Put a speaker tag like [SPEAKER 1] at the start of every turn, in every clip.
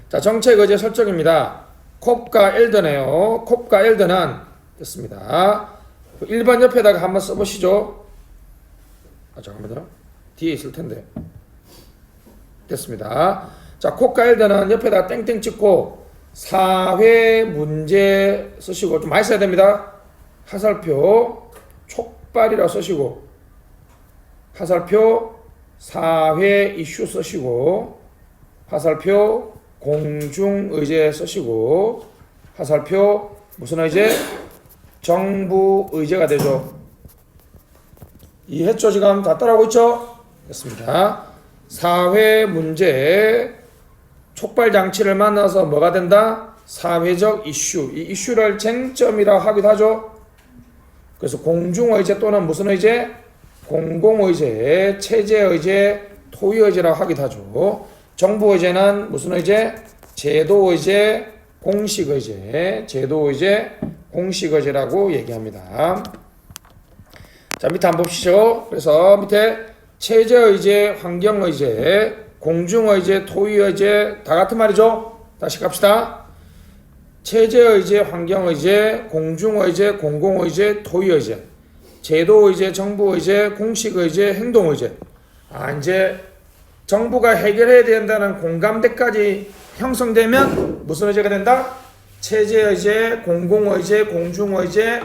[SPEAKER 1] 자, 정책 의제 설정입니다. 콥과 엘더네요. 콥과 엘더는 됐습니다. 1번 옆에다가 한번 써보시죠. 잠깐만요. 뒤에 있을 텐데. 됐습니다. 자, 콥과 엘더는 옆에다가 땡땡 찍고 사회 문제 쓰시고, 좀 많이 써야 됩니다. 화살표 촉발이라 쓰시고, 화살표 사회 이슈 쓰시고, 화살표 공중의제 쓰시고, 화살표 무슨 의제? 정부 의제가 되죠. 이해했죠? 지금 다 따라오고 있죠? 됐습니다. 사회 문제 촉발 장치를 만나서 뭐가 된다? 사회적 이슈. 이 이슈를 쟁점이라고 하기도 하죠. 그래서 공중의제 또는 무슨 의제? 공공의제, 체제의제, 토의의제라고 하기도 하죠. 정부의제는 무슨 의제? 제도의제, 공식의제, 제도의제, 공식의제라고 얘기합니다. 자, 밑에 한번 보시죠. 그래서 밑에 체제의제, 환경의제, 공중의제, 토의의제 다 같은 말이죠. 다시 갑시다. 체제의제, 환경의제, 공중의제, 공공의제, 토의의제, 제도의제, 정부의제, 공식의제, 행동의제. 이제 정부가 해결해야 된다는 공감대까지 형성되면 무슨 의제가 된다? 체제의제, 공공의제, 공중의제,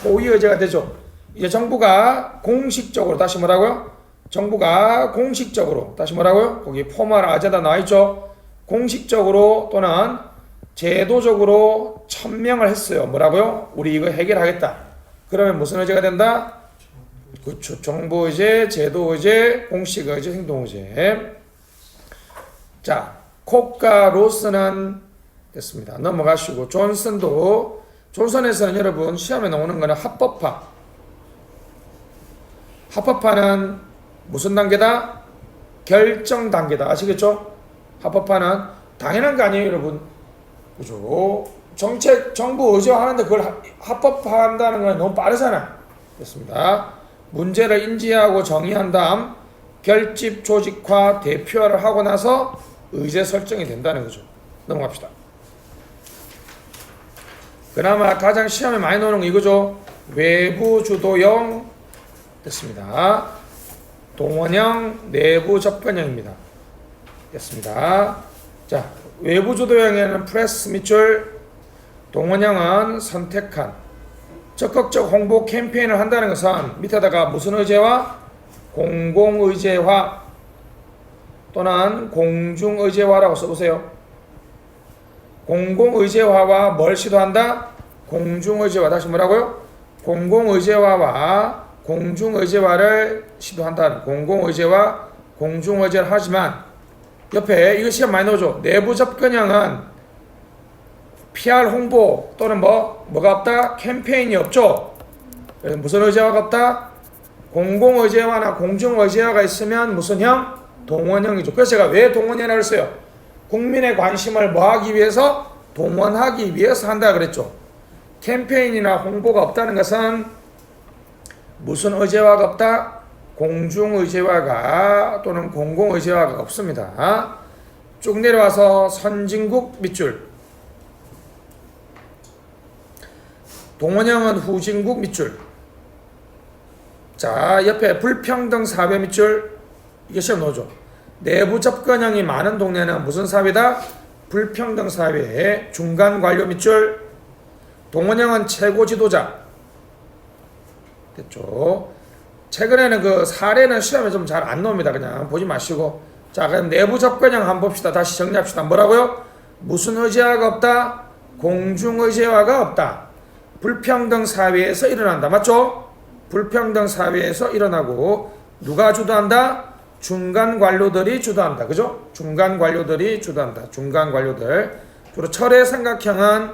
[SPEAKER 1] 토의의제가 되죠. 이제 정부가 공식적으로, 다시 뭐라고요? 정부가 공식적으로, 다시 뭐라고요? 거기 포멀 아제다 나와있죠. 공식적으로 또는 제도적으로 천명을 했어요. 뭐라고요? 우리 이거 해결하겠다. 그러면 무슨 의제가 된다? 그렇죠. 정부의제, 제도의제, 공식의제, 행동의제. 자, 콥과 로스는 됐습니다. 넘어가시고, 존슨에서는 여러분 시험에 나오는 거는 합법화. 합법화는 무슨 단계다? 결정 단계다. 아시겠죠? 합법화는 당연한 거 아니에요, 여러분. 그죠? 정책, 정부 의제화하는데 그걸 합법화한다는 건 너무 빠르잖아. 됐습니다. 문제를 인지하고 정의한 다음 결집 조직화, 대표화를 하고 나서 의제 설정이 된다는 거죠. 넘어갑시다. 그나마 가장 시험에 많이 나오는 거 이거죠. 외부 주도형 됐습니다. 동원형, 내부 접근형입니다. 됐습니다. 자, 외부 주도형에는 프레스 밑줄, 동원형은 선택한, 적극적 홍보 캠페인을 한다는 것은 밑에다가 무슨 의제화? 공공의제화 또는 공중의제화라고 써보세요. 공공의제화와 뭘 시도한다? 공중의제화. 다시 뭐라고요? 공공의제화와 공중의제화를 시도한다는, 공공의제화, 공중의제를 하지만 옆에 이거 시험 많이 나오죠. 내부 접근형은 PR 홍보 또는 뭐가 없다? 캠페인이 없죠. 그래서 무슨 의제화가 없다? 공공의제화나 공중의제화가 있으면 무슨 형? 동원형이죠. 그래서 제가 왜 동원형이라고 했어요? 국민의 관심을 뭐하기 위해서? 동원하기 위해서 한다 그랬죠. 캠페인이나 홍보가 없다는 것은 무슨 의제화가 없다? 공중의제화가 또는 공공의제화가 없습니다. 쭉 내려와서 선진국 밑줄, 동원형은 후진국 밑줄. 자, 옆에 불평등 사회 밑줄. 이게 시험 나오죠. 내부 접근형이 많은 동네는 무슨 사회다? 불평등 사회. 중간 관료 밑줄. 동원형은 최고 지도자. 됐죠. 최근에는 그 사례는 시험에 좀 잘 안 나옵니다. 그냥 보지 마시고. 자, 그럼 내부 접근형 한번 봅시다. 다시 정리합시다. 뭐라고요? 무슨 의제화가 없다? 공중의제화가 없다. 불평등 사회에서 일어난다. 맞죠? 불평등 사회에서 일어나고 누가 주도한다? 중간 관료들이 주도한다. 그죠? 중간 관료들이 주도한다. 중간 관료들. 주로 철의 삼각형은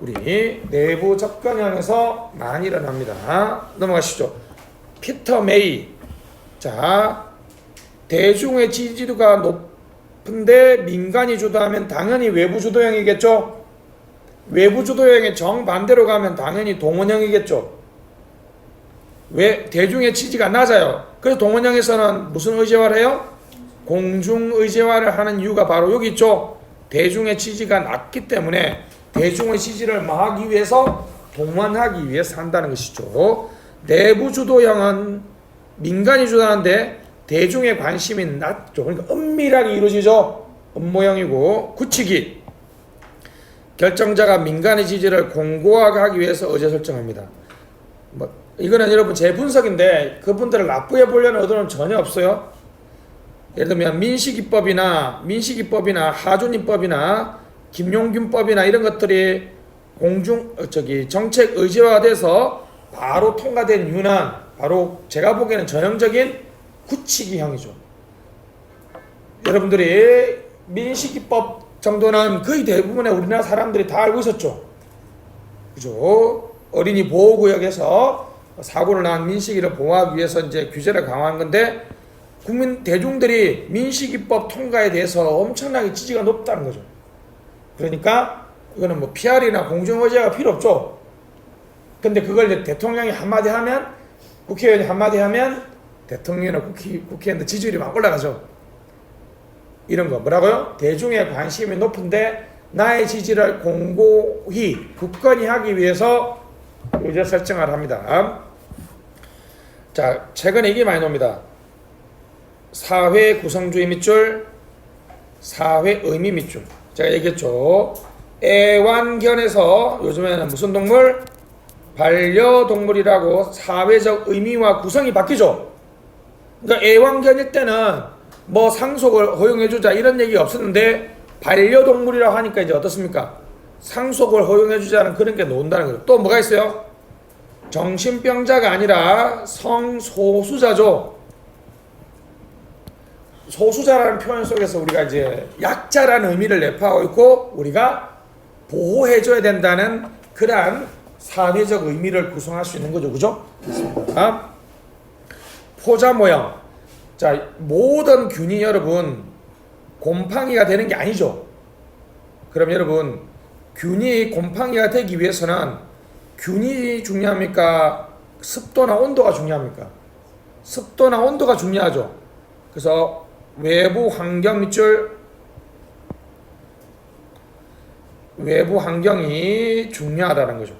[SPEAKER 1] 우리 내부 접근형에서 많이 일어납니다. 넘어가시죠. 피터 메이. 자, 대중의 지지도가 높은데 민간이 주도하면 당연히 외부 주도형이겠죠? 외부 주도형의 정반대로 가면 당연히 동원형이겠죠? 왜? 대중의 지지가 낮아요. 그래서 동원형에서는 무슨 의제화를 해요? 공중의제화를 하는 이유가 바로 여기 있죠? 대중의 지지가 낮기 때문에 대중의 지지를 하기 위해서 동원하기 위해서 한다는 것이죠. 내부 주도형은 민간이 주도하는데 대중의 관심이 낮죠. 그러니까 은밀하게 이루어지죠. 음모형이고 굳히기. 결정자가 민간의 지지를 공고하게 하기 위해서 의제 설정합니다. 뭐 이거는 여러분 제 분석인데 그분들을 나쁘게 보려는 의도는 전혀 없어요. 예를 들면 민식이법이나 하준이법이나 김용균법이나 이런 것들이 정책 의제화돼서 바로 통과된 이유는 바로 제가 보기에는 전형적인 굳히기형이죠. 여러분들이 민식이법 정도는 거의 대부분의 우리나라 사람들이 다 알고 있었죠. 그죠? 어린이 보호구역에서 사고를 난 민식이를 보호하기 위해서 이제 규제를 강화한 건데 국민 대중들이 민식이법 통과에 대해서 엄청나게 지지가 높다는 거죠. 그러니까 이거는 뭐 PR이나 공정의제가 필요 없죠. 근데 그걸 이제 대통령이 한마디 하면 국회의원이 한마디 하면 대통령이나 국회의원들 지지율이 막 올라가죠. 이런 거 뭐라고요? 대중의 관심이 높은데 나의 지지를 공고히 굳건히 하기 위해서 의제 설정을 합니다. 자, 최근에 이게 많이 나옵니다. 사회 구성주의 밑줄, 사회 의미 밑줄. 제가 얘기했죠. 애완견에서 요즘에는 무슨 동물? 반려동물이라고 사회적 의미와 구성이 바뀌죠. 그러니까 애완견일 때는 뭐 상속을 허용해주자 이런 얘기 없었는데 반려동물이라고 하니까 이제 어떻습니까? 상속을 허용해주자는 그런 게 나온다는 거죠. 또 뭐가 있어요? 정신병자가 아니라 성소수자죠. 소수자라는 표현 속에서 우리가 이제 약자라는 의미를 내포하고 있고 우리가 보호해줘야 된다는 그러한 사회적 의미를 구성할 수 있는 거죠. 그죠? 됐습니다. 포자 모형. 자, 모든 균이 여러분 곰팡이가 되는 게 아니죠. 그럼 여러분 균이 곰팡이가 되기 위해서는 균이 중요합니까? 습도나 온도가 중요합니까? 습도나 온도가 중요하죠. 그래서 외부 환경 밑줄, 외부 환경이 중요하다는 거죠.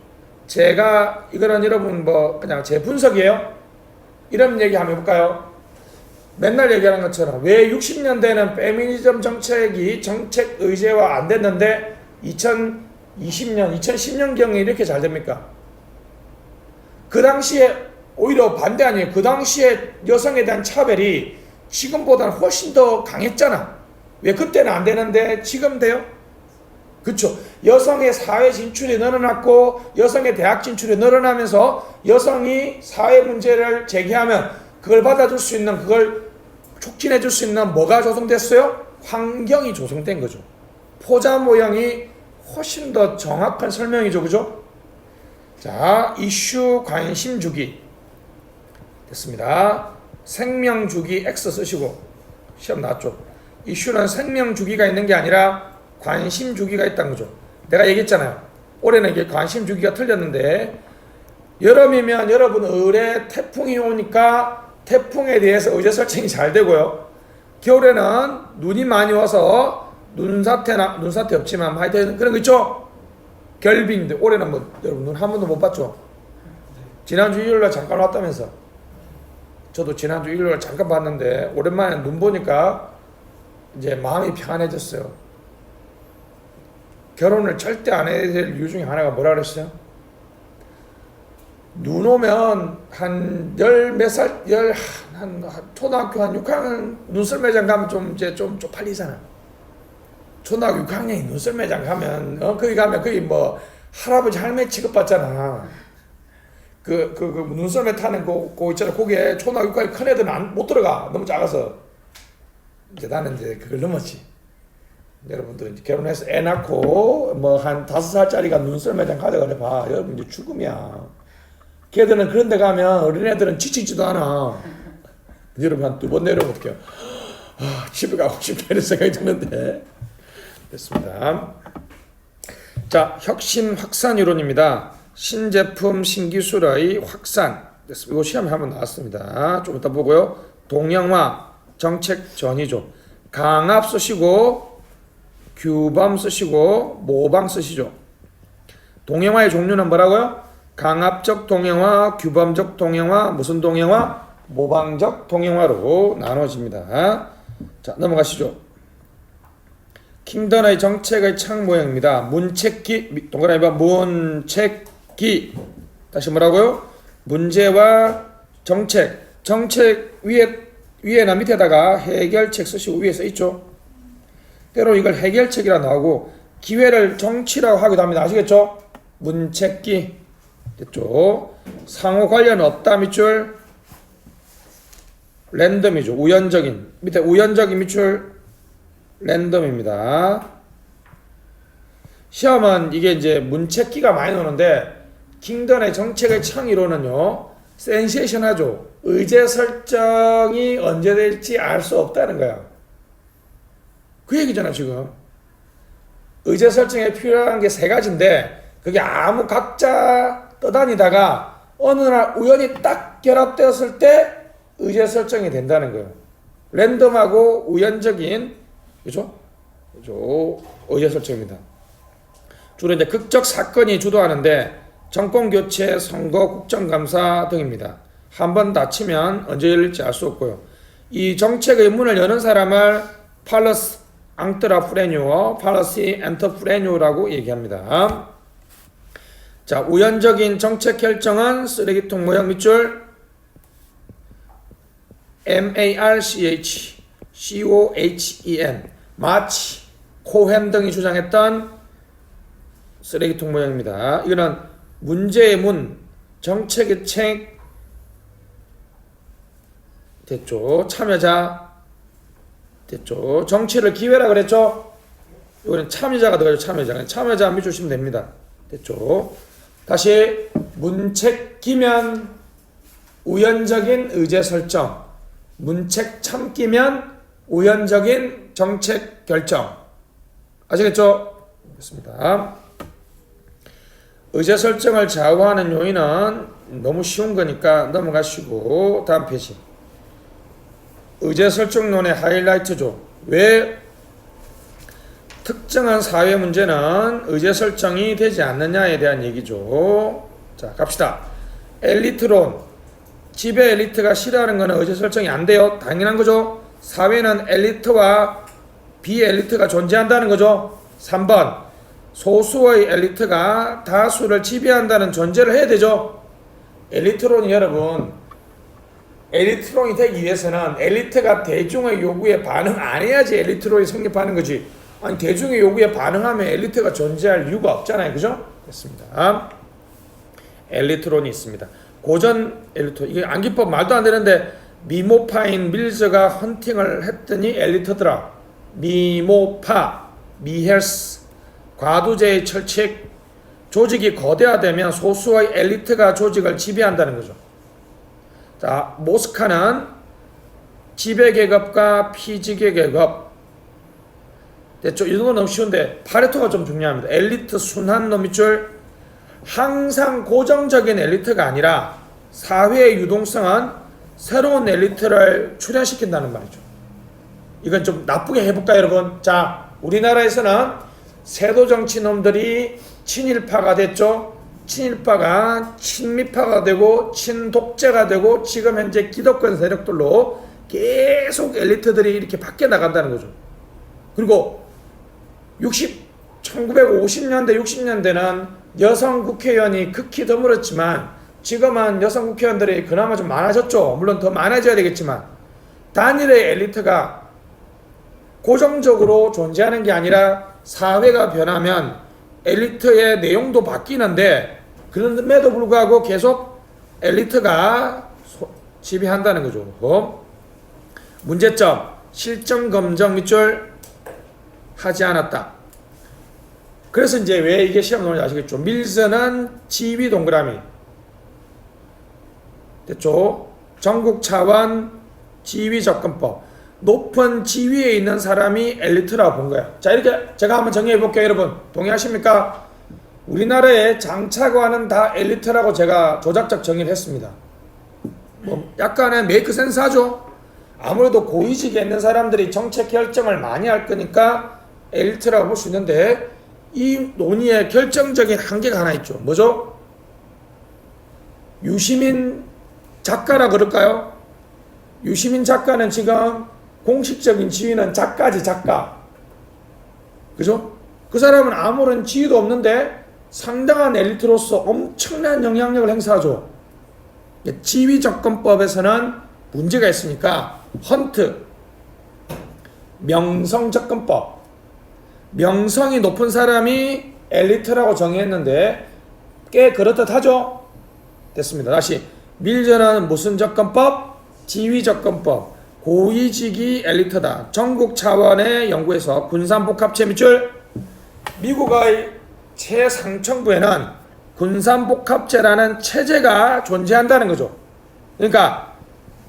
[SPEAKER 1] 제가 이거는 여러분 뭐 그냥 제 분석이에요. 이런 얘기 한번 해볼까요? 맨날 얘기하는 것처럼 왜 60년대에는 페미니즘 정책이 정책 의제화 안 됐는데 2020년, 2010년경에 이렇게 잘 됩니까? 그 당시에 오히려 반대 아니에요. 그 당시에 여성에 대한 차별이 지금보다는 훨씬 더 강했잖아. 왜 그때는 안 되는데 지금 돼요? 그렇죠. 여성의 사회 진출이 늘어났고 여성의 대학 진출이 늘어나면서 여성이 사회 문제를 제기하면 그걸 받아줄 수 있는, 그걸 촉진해 줄 수 있는 뭐가 조성됐어요? 환경이 조성된 거죠. 포자 모형이 훨씬 더 정확한 설명이죠. 그죠? 자, 이슈 관심 주기 됐습니다. 생명 주기 X 쓰시고 시험 나왔죠. 이슈는 생명 주기가 있는 게 아니라 관심 주기가 있다는 거죠. 내가 얘기했잖아요. 올해는 이게 관심 주기가 틀렸는데 여름이면 여러분 을에 태풍이 오니까 태풍에 대해서 의제 설정이 잘 되고요. 겨울에는 눈이 많이 와서 눈사태 없지만 하여튼 그런 거 있죠. 결빙인데 올해는 뭐 여러분 눈 한 번도 못 봤죠. 지난주 일요일날 잠깐 왔다면서. 저도 지난주 일요일 잠깐 봤는데 오랜만에 눈 보니까 이제 마음이 편안해졌어요. 결혼을 절대 안 해야 될 이유 중에 하나가 뭐라 그랬어요? 눈 오면 한 몇 살, 한 초등학교 한 6학년 눈썰 매장 가면 좀 이제 좀 쪽팔리잖아. 초등학교 6학년이 눈썰 매장 가면 거기 가면 거의 뭐 할아버지 할매 취급받잖아. 그 눈썰매 타는 거 있잖아. 거기에 초등학교 6학년 큰 애들은 못 들어가. 너무 작아서. 이제 나는 이제 그걸 넘었지. 여러분들 이제 결혼해서 애 낳고 뭐 한 5살짜리가 눈썰 매장 가져가래 봐. 여러분 이제 죽음이야. 걔들은 그런 데 가면 어린애들은 지치지도 않아. 여러분 한 2번 내려오면 어떡해요? 집에 가고 싶다 이런 생각이 드는데. 됐습니다. 자, 혁신 확산 이론입니다. 신제품 신기술의 확산. 됐습니다. 이거 시험에 한번 나왔습니다. 좀 이따 보고요. 동양화 정책 전이죠. 강압 쓰시고 규범 쓰시고 모방 쓰시죠. 동형화의 종류는 뭐라고요? 강압적 동형화, 규범적 동형화, 무슨 동형화? 모방적 동형화로 나눠집니다. 자, 넘어가시죠. 킹던의 정책의 창 모형입니다. 문책기, 동그라미 봐. 문책기. 다시 뭐라고요? 문제와 정책. 정책 위에나 밑에다가 해결책 쓰시고 위에 써 있죠. 때로 이걸 해결책이라 나오고 기회를 정치라고 하기도 합니다. 아시겠죠? 문책기. 됐죠? 상호 관련 없다 밑줄 랜덤이죠. 우연적인. 밑에 우연적인 밑줄 랜덤입니다. 시험은 이게 이제 문책기가 많이 나오는데 킹던의 정책의 창의로는요. 센세이션하죠. 의제 설정이 언제 될지 알 수 없다는 거야. 그 얘기잖아 지금. 의제 설정에 필요한 게 세 가지인데 그게 아무 각자 떠다니다가 어느 날 우연히 딱 결합되었을 때 의제 설정이 된다는 거예요. 랜덤하고 우연적인 그죠? 의제 설정입니다. 주로 이제 극적 사건이 주도하는데 정권 교체, 선거, 국정감사 등입니다. 한번 다치면 언제 열릴지 알 수 없고요. 이 정책의 문을 여는 사람을 팔러스 앙트라프레뉴어, 팔러시 엔터프레뉴라고 얘기합니다. 자, 우연적인 정책 결정은 쓰레기통 모형 밑줄 MARCH, COHEN, 마치, 코헨 등이 주장했던 쓰레기통 모형입니다. 이거는 문제의 문, 정책의 책, 됐죠? 참여자, 됐죠? 정치를 기회라 그랬죠? 이거는 참여자가 들어가죠. 참여자 밑줄 주시면 됩니다. 됐죠? 다시 문책기면 우연적인 의제 설정, 문책 참기면 우연적인 정책 결정. 아시겠죠? 됐습니다. 의제 설정을 좌우하는 요인은 너무 쉬운 거니까 넘어가시고 다음 페이지. 의제 설정론의 하이라이트죠. 왜 특정한 사회 문제는 의제 설정이 되지 않느냐에 대한 얘기죠. 자, 갑시다. 엘리트론. 지배 엘리트가 싫어하는 거는 의제 설정이 안 돼요. 당연한 거죠. 사회는 엘리트와 비엘리트가 존재한다는 거죠. 3번. 소수의 엘리트가 다수를 지배한다는 전제를 해야 되죠. 엘리트론이 여러분, 엘리트론이 되기 위해서는 엘리트가 대중의 요구에 반응 안 해야지 엘리트론이 성립하는 거지. 아니 대중의 요구에 반응하면 엘리트가 존재할 이유가 없잖아요. 그죠? 됐습니다. 엘리트론이 있습니다. 고전 엘리트, 이게 암기법 말도 안 되는데 미모파인 밀즈가 헌팅을 했더니 엘리트더라. 미모파, 미헬스, 과두제의 철칙, 조직이 거대화되면 소수의 엘리트가 조직을 지배한다는 거죠. 자, 모스카는 지배계급과 피지배계급. 됐죠? 이런 건 너무 쉬운데 파레토가 좀 중요합니다. 엘리트 순환 노밑줄. 항상 고정적인 엘리트가 아니라 사회의 유동성은 새로운 엘리트를 출현시킨다는 말이죠. 이건 좀 나쁘게 해볼까요, 여러분? 자, 우리나라에서는 세도정치놈들이 친일파가 됐죠. 친일파가 친미파가 되고 친독재가 되고 지금 현재 기득권 세력들로 계속 엘리트들이 이렇게 바뀌어 나간다는 거죠. 그리고 1950년대 60년대는 여성 국회의원이 극히 드물었지만 지금은 여성 국회의원들이 그나마 좀 많아졌죠. 물론 더 많아져야 되겠지만 단일의 엘리트가 고정적으로 존재하는 게 아니라 사회가 변하면 엘리트의 내용도 바뀌는데 그럼에도 불구하고 계속 엘리트가 지배한다는 거죠. 문제점, 실정 검정 밑줄 하지 않았다. 그래서 이제 왜 이게 시험 나오는지 아시겠죠? 밀즈는 지위 동그라미. 됐죠? 전국 차원 지위 접근법. 높은 지위에 있는 사람이 엘리트라고 본 거야. 자, 이렇게 제가 한번 정리해 볼게요, 여러분. 동의하십니까? 우리나라의 장차관은 다 엘리트라고 제가 조작적 정의를 했습니다. 뭐 약간의 메이크 센스 하죠? 아무래도 고위직에 있는 사람들이 정책 결정을 많이 할 거니까 엘리트라고 볼 수 있는데 이 논의의 결정적인 한계가 하나 있죠. 뭐죠? 유시민 작가라 그럴까요? 유시민 작가는 지금 공식적인 지위는 작가지, 작가. 그죠? 그 사람은 아무런 지위도 없는데 상당한 엘리트로서 엄청난 영향력을 행사하죠. 지위접근법에서는 문제가 있으니까 헌트, 명성접근법. 명성이 높은 사람이 엘리트라고 정의했는데 꽤 그렇듯하죠? 됐습니다. 다시 밀저는 무슨 접근법? 지위접근법. 고위직이 엘리트다. 전국 차원의 연구에서 군산복합체 밑줄 미국의 최상층부에는 군산복합체라는 체제가 존재한다는 거죠. 그러니까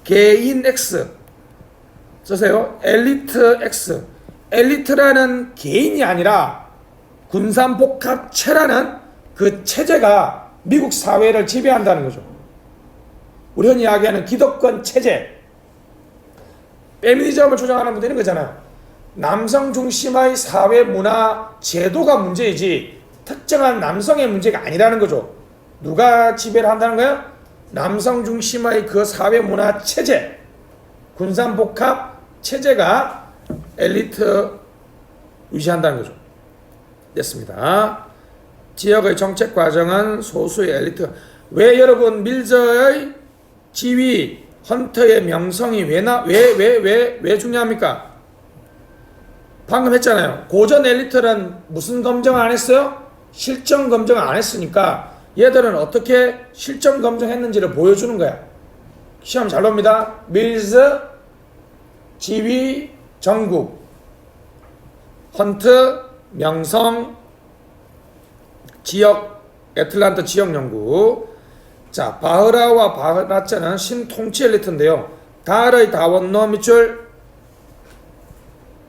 [SPEAKER 1] 개인 X 쓰세요. 엘리트 X. 엘리트라는 개인이 아니라 군산복합체라는 그 체제가 미국 사회를 지배한다는 거죠. 우리 흔히 이야기하는 기득권 체제. 페미니즘을 주장하는 분들은 거잖아요. 남성 중심의 사회 문화 제도가 문제이지 특정한 남성의 문제가 아니라는 거죠. 누가 지배를 한다는 거예요? 남성 중심의 그 사회 문화 체제, 군산복합 체제가 엘리트 유지한다는 거죠. 됐습니다. 지역의 정책 과정은 소수의 엘리트. 왜 여러분 밀저의 지위, 헌터의 명성이 왜 중요합니까? 방금 했잖아요. 고전 엘리트는 무슨 검증을 안 했어요? 실정 검증을 안 했으니까 얘들은 어떻게 실정 검증했는지를 보여주는 거야. 시험 잘 봅니다. 밀즈, 지위, 전국, 헌트, 명성, 지역, 애틀란타 지역 연구. 자, 바흐라와 바흐라자는 신통치 엘리트인데요. 다의 다원론 밑줄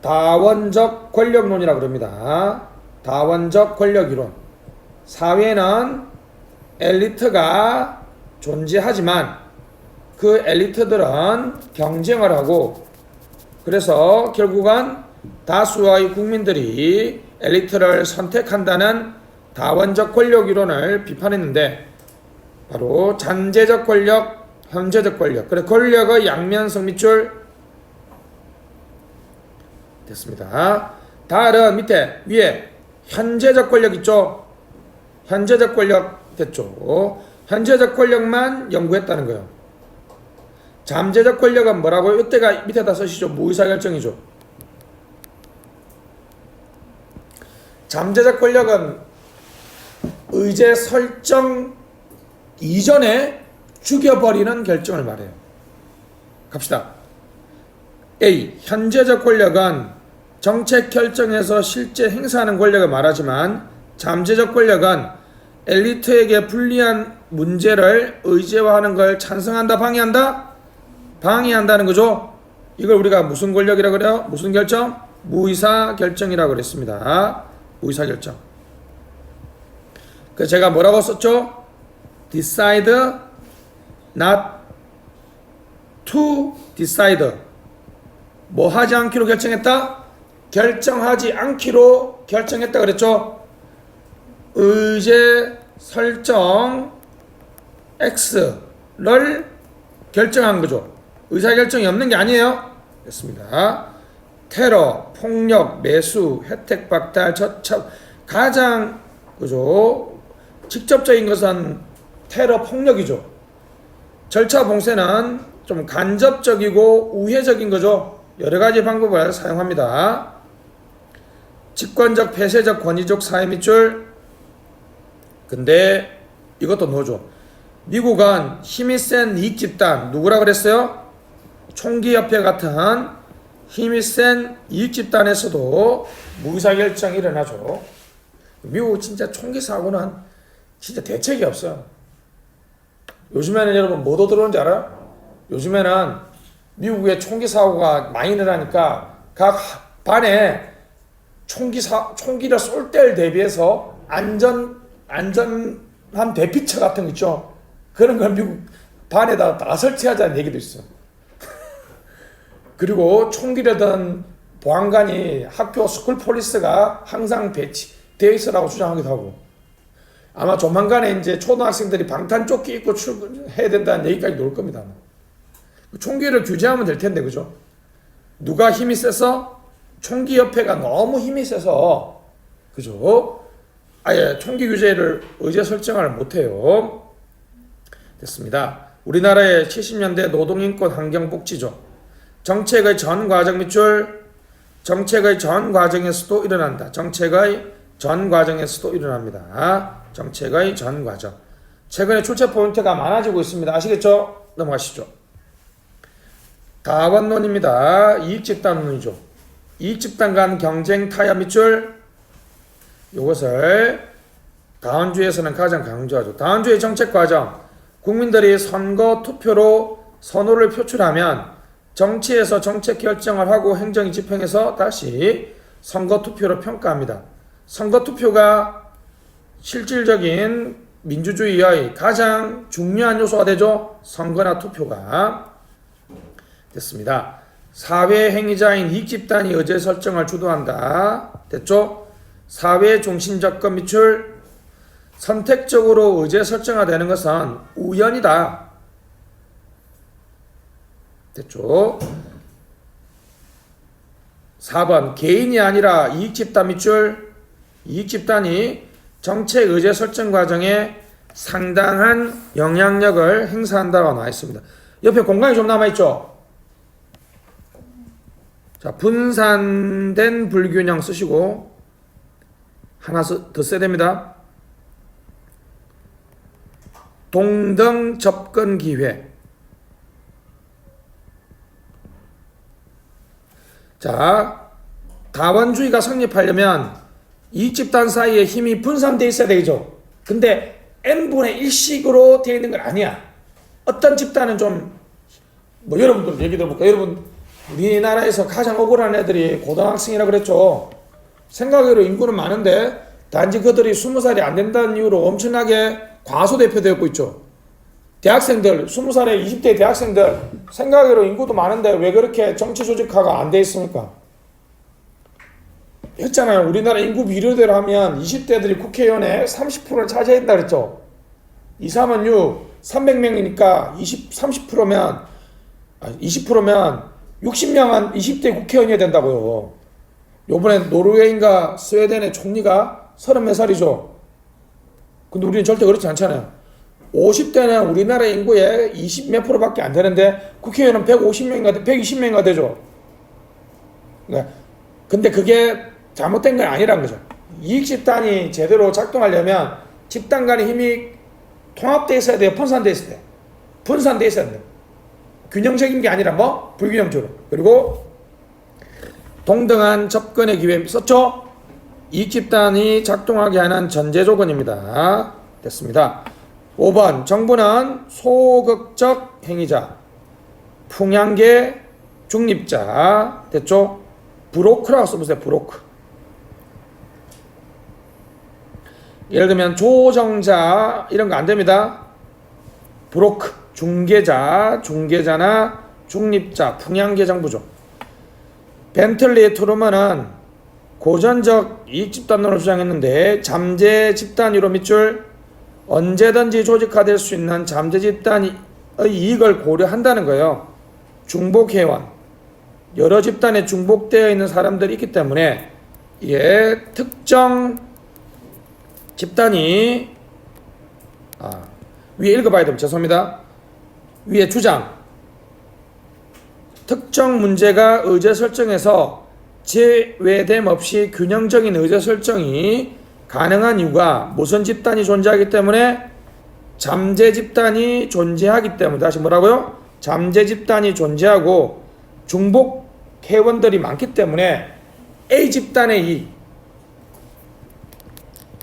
[SPEAKER 1] 다원적 권력론이라고 그럽니다. 다원적 권력 이론. 사회는 엘리트가 존재하지만 그 엘리트들은 경쟁을 하고 그래서 결국은 다수의 국민들이 엘리트를 선택한다는 다원적 권력 이론을 비판했는데 바로 잔재적 권력, 현재적 권력. 그래 권력의 양면성 밑줄 됐습니다. 다른 밑에 위에 현재적 권력 있죠. 현재적 권력 됐죠. 현재적 권력만 연구했다는 거예요. 잠재적 권력은 뭐라고요? 이때가 밑에다 쓰시죠. 무의사결정이죠. 잠재적 권력은 의제 설정 이전에 죽여버리는 결정을 말해요. 갑시다. A. 현재적 권력은 정책 결정에서 실제 행사하는 권력을 말하지만 잠재적 권력은 엘리트에게 불리한 문제를 의제화하는 걸 찬성한다, 방해한다? 방해한다는 거죠. 이걸 우리가 무슨 권력이라고 그래요? 무슨 결정? 무의사결정이라고 그랬습니다. 무의사결정. 그 제가 뭐라고 썼죠? decide not to decide. 뭐 하지 않기로 결정했다? 결정하지 않기로 결정했다 그랬죠? 의제 설정 X를 결정한 거죠. 의사결정이 없는 게 아니에요. 됐습니다. 테러, 폭력, 매수, 혜택 박탈, 저착. 가장 그죠? 직접적인 것은 테러, 폭력이죠. 절차 봉쇄는 좀 간접적이고 우회적인 거죠. 여러 가지 방법을 사용합니다. 직권적, 폐쇄적, 권위적 사회 밑줄. 근데 이것도 넣어줘. 미국은 힘이 센 이익 집단, 누구라 그랬어요? 총기협회 같은 힘이 센 이익 집단에서도 무의사결정이 일어나죠. 미국 진짜 총기 사고는 진짜 대책이 없어요. 요즘에는 여러분 뭐도 들어오는지 알아요? 요즘에는 미국의 총기 사고가 많이 일어나니까 각 반에 총기를 쏠 때를 대비해서 안전한 대피처 같은 거 있죠. 그런 걸 미국 반에다 다 설치하자는 얘기도 있어. 그리고 총기라든 보안관이 학교 스쿨 폴리스가 항상 배치되어 있으라고 주장하기도 하고, 아마 조만간에 이제 초등학생들이 방탄조끼 입고 출근해야 된다는 얘기까지 나올 겁니다. 총기를 규제하면 될 텐데, 그죠? 누가 힘이 세서? 총기 협회가 너무 힘이 세서, 그죠? 아예 총기 규제를 의제 설정을 못해요. 됐습니다. 우리나라의 70년대 노동인권 환경복지죠. 정책의 전 과정 밑줄, 정책의 전 과정에서도 일어난다. 정책의 전 과정에서도 일어납니다. 정책의 전 과정. 최근에 출제 포인트가 많아지고 있습니다. 아시겠죠? 넘어가시죠. 다원론입니다. 이익집단론이죠. 이익집단 간 경쟁 타협 밑줄, 이것을 다원주의에서는 가장 강조하죠. 다원주의 정책 과정, 국민들이 선거 투표로 선호를 표출하면 정치에서 정책 결정을 하고 행정이 집행해서 다시 선거 투표로 평가합니다. 선거 투표가 실질적인 민주주의의 가장 중요한 요소가 되죠. 선거나 투표가. 됐습니다. 사회 행위자인 이익집단이 의제 설정을 주도한다. 됐죠? 사회 중심 접근 밑줄, 선택적으로 의제 설정화 되는 것은 우연이다. 됐죠? 4번 개인이 아니라 이익집단 밑줄, 이익집단이 정책 의제 설정 과정에 상당한 영향력을 행사한다고 나와 있습니다. 옆에 공간이 좀 남아있죠? 자, 분산된 불균형 쓰시고 하나 더 써야 됩니다. 동등 접근 기회. 자, 다원주의가 성립하려면 이익집단 사이에 힘이 분산되어 있어야 되겠죠. 근데 n분의 1씩으로 되어 있는 건 아니야. 어떤 집단은 좀, 뭐 여러분들 얘기 들어볼까? 여러분, 우리나라에서 가장 억울한 애들이 고등학생이라 그랬죠. 생각외로 인구는 많은데 단지 그들이 20살이 안 된다는 이유로 엄청나게 과소대표되고 있죠. 대학생들, 20살에 20대 대학생들 생각외로 인구도 많은데 왜 그렇게 정치 조직화가 안 돼 있습니까? 했잖아요. 우리나라 인구 비율대로 하면 20대들이 국회의원의 30%를 차지한다 그랬죠. 2, 3은 6, 300명이니까 30%면 20%면 60명은 20대 국회의원이 된다고요. 요번에 노르웨이인가 스웨덴의 총리가 30몇 살이죠. 근데 우리는 절대 그렇지 않잖아요. 50대는 우리나라 인구의 20 몇 프로밖에 안 되는데 국회의원은 150명인가 120명인가 되죠. 근데 그게 잘못된 건 아니란 거죠. 이익집단이 제대로 작동하려면 집단 간의 힘이 통합되어 있어야 돼요? 분산되어 있어야 돼요? 분산되어 있어야 돼요. 균형적인 게 아니라 뭐? 불균형적으로. 그리고 동등한 접근의 기회 썼죠? 이익집단이 작동하게 하는 전제 조건입니다. 됐습니다. 5번 정부는 소극적 행위자, 풍향계 중립자. 됐죠? 브로크라고 써보세요. 브로크. 예를 들면 조정자 이런 거 안 됩니다. 브로크, 중개자나 중립자, 풍향계 정부죠. 벤틀리 트루먼은 고전적 이익집단론을 주장했는데 잠재 집단위로 밑줄, 언제든지 조직화될 수 있는 잠재 집단의 이익을 고려한다는 거예요. 중복회원, 여러 집단에 중복되어 있는 사람들이 있기 때문에 이게 특정 집단이 위에 읽어봐야 됩니다. 죄송합니다. 위에 주장, 특정 문제가 의제 설정에서 제외됨 없이 균형적인 의제 설정이 가능한 이유가 무슨 집단이 존재하기 때문에 잠재 집단이 존재하기 때문에. 다시 뭐라고요? 잠재 집단이 존재하고 중복 회원들이 많기 때문에 A 집단의 이익,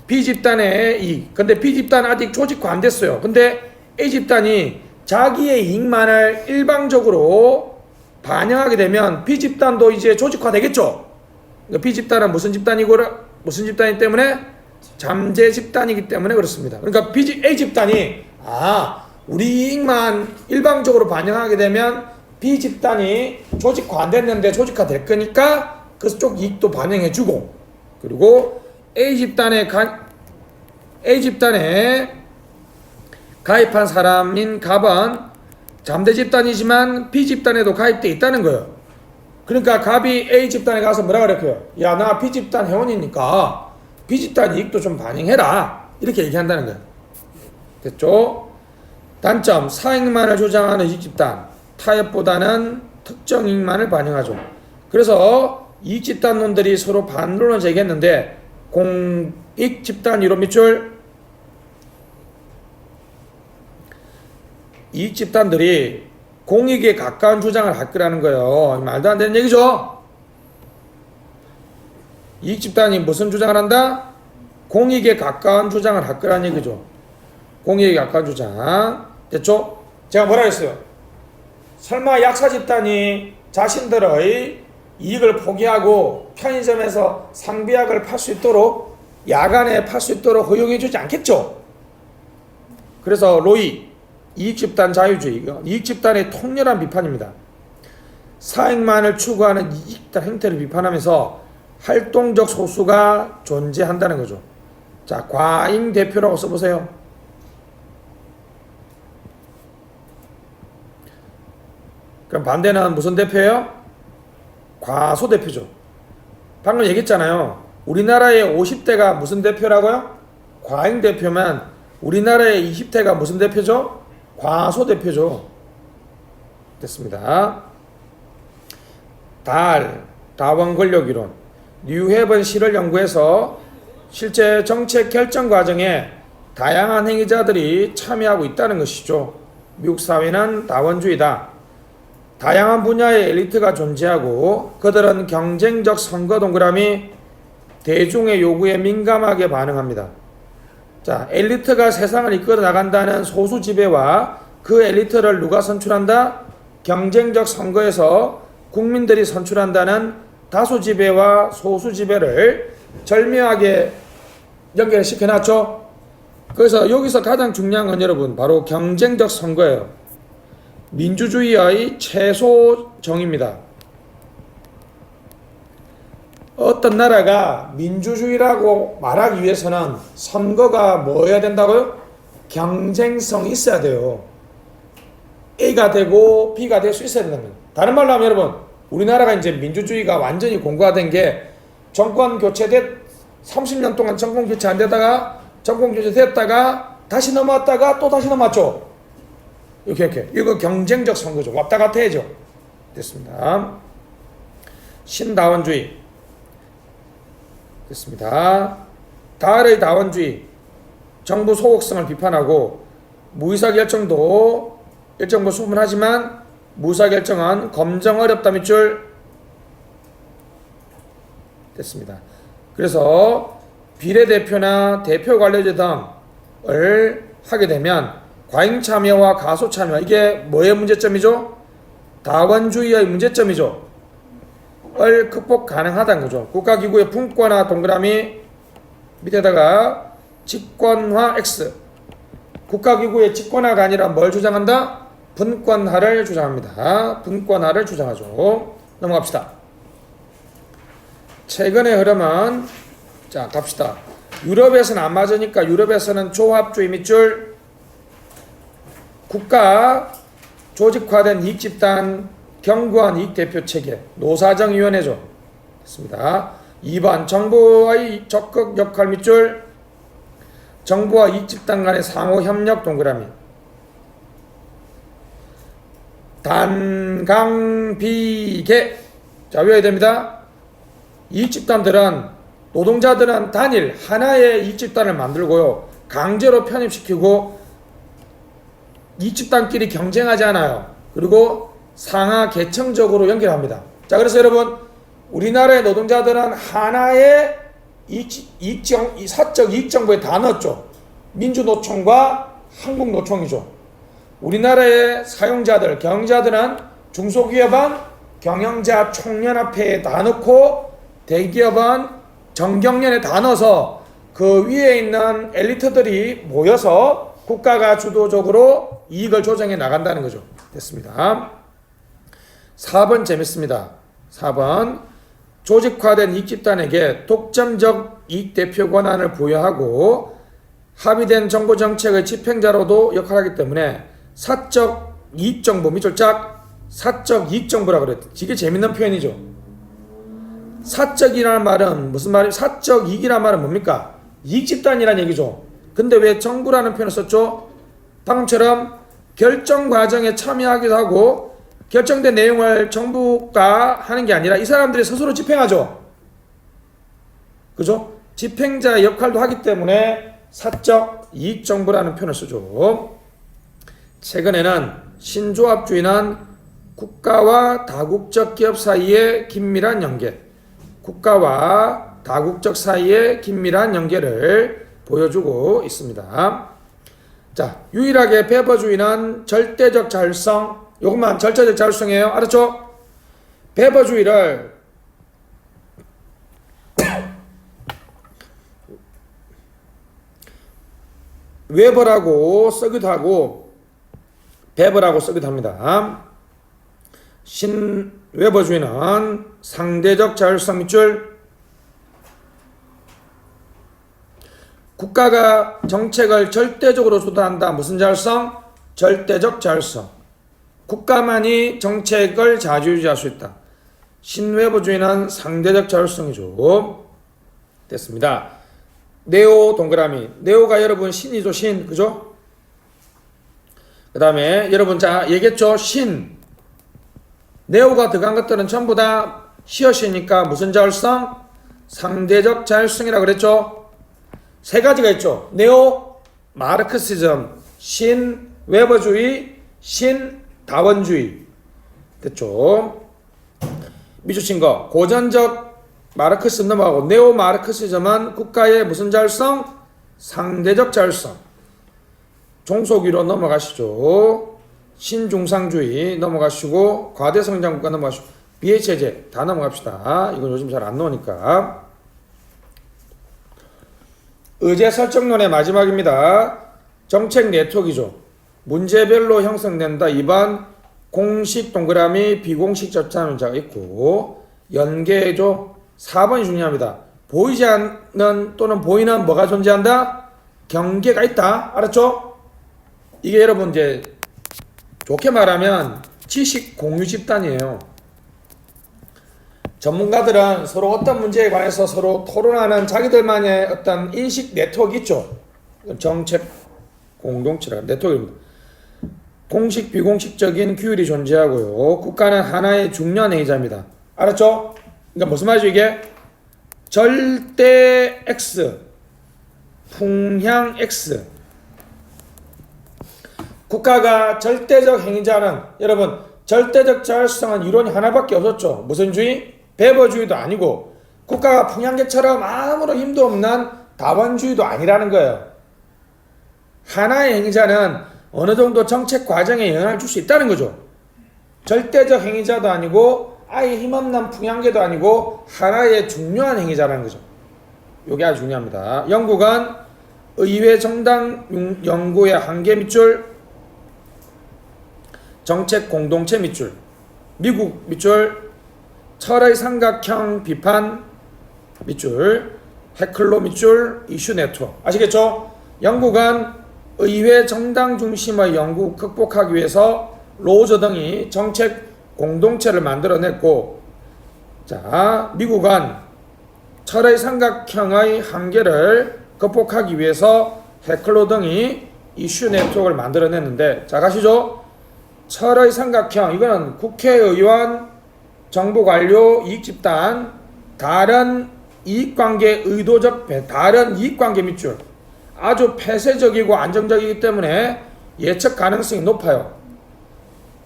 [SPEAKER 1] B 집단의 이익. 근데 B 집단은 아직 조직화 안 됐어요. 근데 A 집단이 자기의 이익만을 일방적으로 반영하게 되면 B 집단도 이제 조직화 되겠죠. 그러니까 B 집단은 무슨 집단이고, 무슨 집단이기 때문에 잠재 집단이기 때문에 그렇습니다. 그러니까 A 집단이 우리 이익만 일방적으로 반영하게 되면 B 집단이 조직화 안 됐는데 조직화 될 거니까 그쪽 이익도 반영해주고, 그리고 A집단에 가입한 사람인 갑은 잠대집단이지만 B집단에도 가입돼 있다는 거예요. 그러니까 갑이 A집단에 가서 뭐라 그랬어요? 야, 나 B집단 회원이니까 B집단 이익도 좀 반영해라, 이렇게 얘기한다는 거예요. 됐죠? 단점, 사익만을 주장하는 이익집단, 타협보다는 특정 이익만을 반영하죠. 그래서 이익집단론들이 서로 반론을 제기했는데, 공익집단 이론 밑줄, 이익집단들이 공익에 가까운 주장을 할 거라는 거예요. 말도 안 되는 얘기죠. 이익집단이 무슨 주장을 한다? 공익에 가까운 주장을 할 거라는 얘기죠. 공익에 가까운 주장. 됐죠? 제가 뭐라 했어요? 설마 약사집단이 자신들의 이익을 포기하고 편의점에서 상비약을 팔 수 있도록, 야간에 팔 수 있도록 허용해 주지 않겠죠? 그래서 로이, 이익집단 자유주의, 이익집단의 통렬한 비판입니다. 사익만을 추구하는 이익집단 행태를 비판하면서 활동적 소수가 존재한다는 거죠. 자, 과잉 대표라고 써보세요. 그럼 반대는 무슨 대표예요? 과소 대표죠. 방금 얘기했잖아요. 우리나라의 50대가 무슨 대표라고요? 과잉 대표면 우리나라의 20대가 무슨 대표죠? 과소 대표죠. 됐습니다. 다원 권력 이론. 뉴헤븐 실을 연구해서 실제 정책 결정 과정에 다양한 행위자들이 참여하고 있다는 것이죠. 미국 사회는 다원주의다. 다양한 분야의 엘리트가 존재하고 그들은 경쟁적 선거 동그라미, 대중의 요구에 민감하게 반응합니다. 자, 엘리트가 세상을 이끌어 나간다는 소수 지배와 그 엘리트를 누가 선출한다? 경쟁적 선거에서 국민들이 선출한다는 다수 지배와 소수 지배를 절묘하게 연결시켜 놨죠. 그래서 여기서 가장 중요한 건 여러분, 바로 경쟁적 선거예요. 민주주의의 최소정입니다. 어떤 나라가 민주주의라고 말하기 위해서는 선거가 뭐여야 된다고요? 경쟁성이 있어야 돼요. A가 되고 B가 될 수 있어야 된다는 거예요. 다른 말로 하면 여러분, 우리나라가 이제 민주주의가 완전히 공고화된 게 정권 교체돼 30년 동안 정권 교체 안 되다가 정권 교체 됐다가 다시 넘어왔다가 또 다시 넘어왔죠. 이렇게 이거 경쟁적 선거죠. 왔다 갔다 해죠. 됐습니다. 신다원주의 됐습니다. 다을의 다원주의, 정부 소극성을 비판하고 무의사결정도 일정 부분 수분하지만 무의사결정은 검증 어렵다 밑줄 됐습니다. 그래서 비례대표나 대표관리제 등을 하게 되면 과잉 참여와 가소 참여, 이게 뭐의 문제점이죠? 다원주의의 문제점이죠. 을 극복 가능하다는 거죠. 국가기구의 분권화 동그라미 밑에다가 집권화 X. 국가기구의 집권화가 아니라 뭘 주장한다? 분권화를 주장합니다. 분권화를 주장하죠. 넘어갑시다. 최근의 흐름은, 자 갑시다. 유럽에서는 안 맞으니까 유럽에서는 조합주의 밑줄 국가 조직화된 이익집단 견고한 이익대표체계 노사정위원회죠. 됐습니다. 2번 정부의 적극 역할 밑줄 정부와 이익집단 간의 상호협력 동그라미 단강비계. 자, 외워야 됩니다. 이익집단들은, 노동자들은 단일 하나의 이익집단을 만들고요, 강제로 편입시키고 이익집단끼리 경쟁하지 않아요. 그리고 상하 계층적으로 연결합니다. 자, 그래서 여러분, 우리나라의 노동자들은 하나의 사적 이익정부에 다 넣었죠. 민주노총과 한국노총이죠. 우리나라의 사용자들, 경영자들은 중소기업은 경영자 총연합회에 다 넣고 대기업은 정경련에 다 넣어서 그 위에 있는 엘리트들이 모여서 국가가 주도적으로 이익을 조정해 나간다는 거죠. 됐습니다. 4번 재밌습니다. 4번 조직화된 이익집단에게 독점적 이익대표 권한을 부여하고 합의된 정부정책의 집행자로도 역할하기 때문에 사적 이익정보 밑줄 짝 사적 이익정보라고 그랬대. 이게 재밌는 표현이죠. 사적이라는 말은 무슨 말이에요? 사적 이익이라는 말은 뭡니까? 이익집단이라는 얘기죠. 근데 왜 정부라는 표현을 썼죠? 방금처럼 결정 과정에 참여하기도 하고 결정된 내용을 정부가 하는 게 아니라 이 사람들이 스스로 집행하죠. 그죠? 집행자의 역할도 하기 때문에 사적 이익정보라는 표현을 쓰죠. 최근에는 신조합주의는 국가와 다국적 기업 사이의 긴밀한 연계, 국가와 다국적 사이의 긴밀한 연계를 보여주고 있습니다. 자, 유일하게 베버주의는 절대적 자율성, 요것만 절대적 자율성이에요. 알았죠? 베버주의를 웨버라고 쓰기도 하고 베버라고 쓰기도 합니다. 웨버주의는 상대적 자율성 밑줄 국가가 정책을 절대적으로 주도한다. 무슨 자율성? 절대적 자율성. 국가만이 정책을 자주유지할 수 있다. 신웨버주의는 상대적 자율성이죠. 됐습니다. 네오 동그라미. 네오가 여러분 신이죠. 신. 그죠? 그 다음에 여러분 자 얘기했죠. 신. 네오가 들어간 것들은 전부 다 시어시니까 무슨 자율성? 상대적 자율성이라고 그랬죠. 세 가지가 있죠. 네오 마르크시즘, 신 웨버주의, 신 다원주의. 됐죠. 미주친 거 고전적 마르크시즘 넘어가고 네오 마르크시즘은 국가의 무슨 자율성? 상대적 자율성. 종속위로 넘어가시죠. 신중상주의 넘어가시고 과대성장국가 넘어가시고 비해체제 다 넘어갑시다. 이건 요즘 잘 안 나오니까. 의제 설정론의 마지막입니다. 정책 네트워크이죠. 문제별로 형성된다. 2번 공식 동그라미 비공식 접점 문자가 있고 연계죠. 4번이 중요합니다. 보이지 않는 또는 보이는 뭐가 존재한다? 경계가 있다. 알았죠? 이게 여러분 이제 좋게 말하면 지식 공유 집단이에요. 전문가들은 서로 어떤 문제에 관해서 서로 토론하는 자기들만의 어떤 인식 네트워크 있죠. 정책 공동체라 네트워크입니다. 공식 비공식적인 규율이 존재하고요. 국가는 하나의 중요한 행위자입니다. 알았죠? 그러니까 무슨 말이죠 이게? 절대 X, 풍향 X. 국가가 절대적 행위자는 여러분 절대적 자율성은 이론이 하나밖에 없었죠. 무슨 주의? 베버주의도 아니고 국가가 풍향계처럼 아무런 힘도 없는 다원주의도 아니라는 거예요. 하나의 행위자는 어느 정도 정책 과정에 영향을 줄 수 있다는 거죠. 절대적 행위자도 아니고 아예 힘없는 풍향계도 아니고 하나의 중요한 행위자라는 거죠. 이게 아주 중요합니다. 영국은 의회 정당 연구의 한계 밑줄 정책 공동체 밑줄 미국 밑줄 철의 삼각형 비판 밑줄 해클로 밑줄 이슈 네트워크 아시겠죠? 영국은 의회 정당 중심의 영국 극복하기 위해서 로저 등이 정책 공동체를 만들어냈고 자 미국은 철의 삼각형의 한계를 극복하기 위해서 해클로 등이 이슈 네트워크를 만들어냈는데 자 가시죠. 철의 삼각형 이거는 국회의원, 정부관료, 이익집단, 다른 이익관계 의도적 다른 이익관계 밑줄 아주 폐쇄적이고 안정적이기 때문에 예측 가능성이 높아요.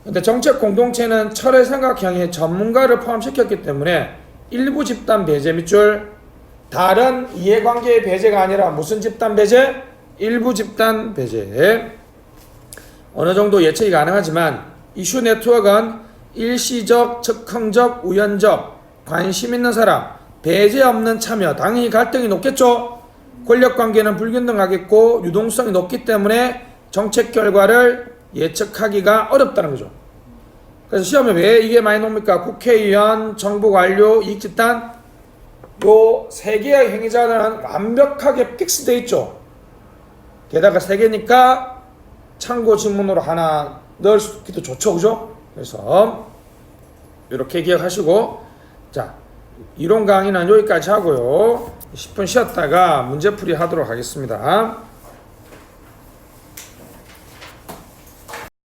[SPEAKER 1] 근데 정책 공동체는 철의 삼각형에 전문가를 포함시켰기 때문에 일부 집단 배제 밑줄 다른 이해관계의 배제가 아니라 무슨 집단 배제? 일부 집단 배제. 어느 정도 예측이 가능하지만 이슈 네트워크는 일시적, 즉흥적, 우연적, 관심 있는 사람, 배제 없는 참여, 당연히 갈등이 높겠죠. 권력관계는 불균등하겠고 유동성이 높기 때문에 정책 결과를 예측하기가 어렵다는 거죠. 그래서 시험에 왜 이게 많이 나옵니까? 국회의원, 정부 관료, 이익집단 요 세 개의 행위자는 완벽하게 픽스돼 있죠. 게다가 세 개니까 참고 지문으로 하나 넣을 수 있기도 좋죠, 그죠? 그래서 이렇게 기억하시고, 자, 이론 강의는 여기까지 하고요. 10분 쉬었다가 문제풀이 하도록 하겠습니다.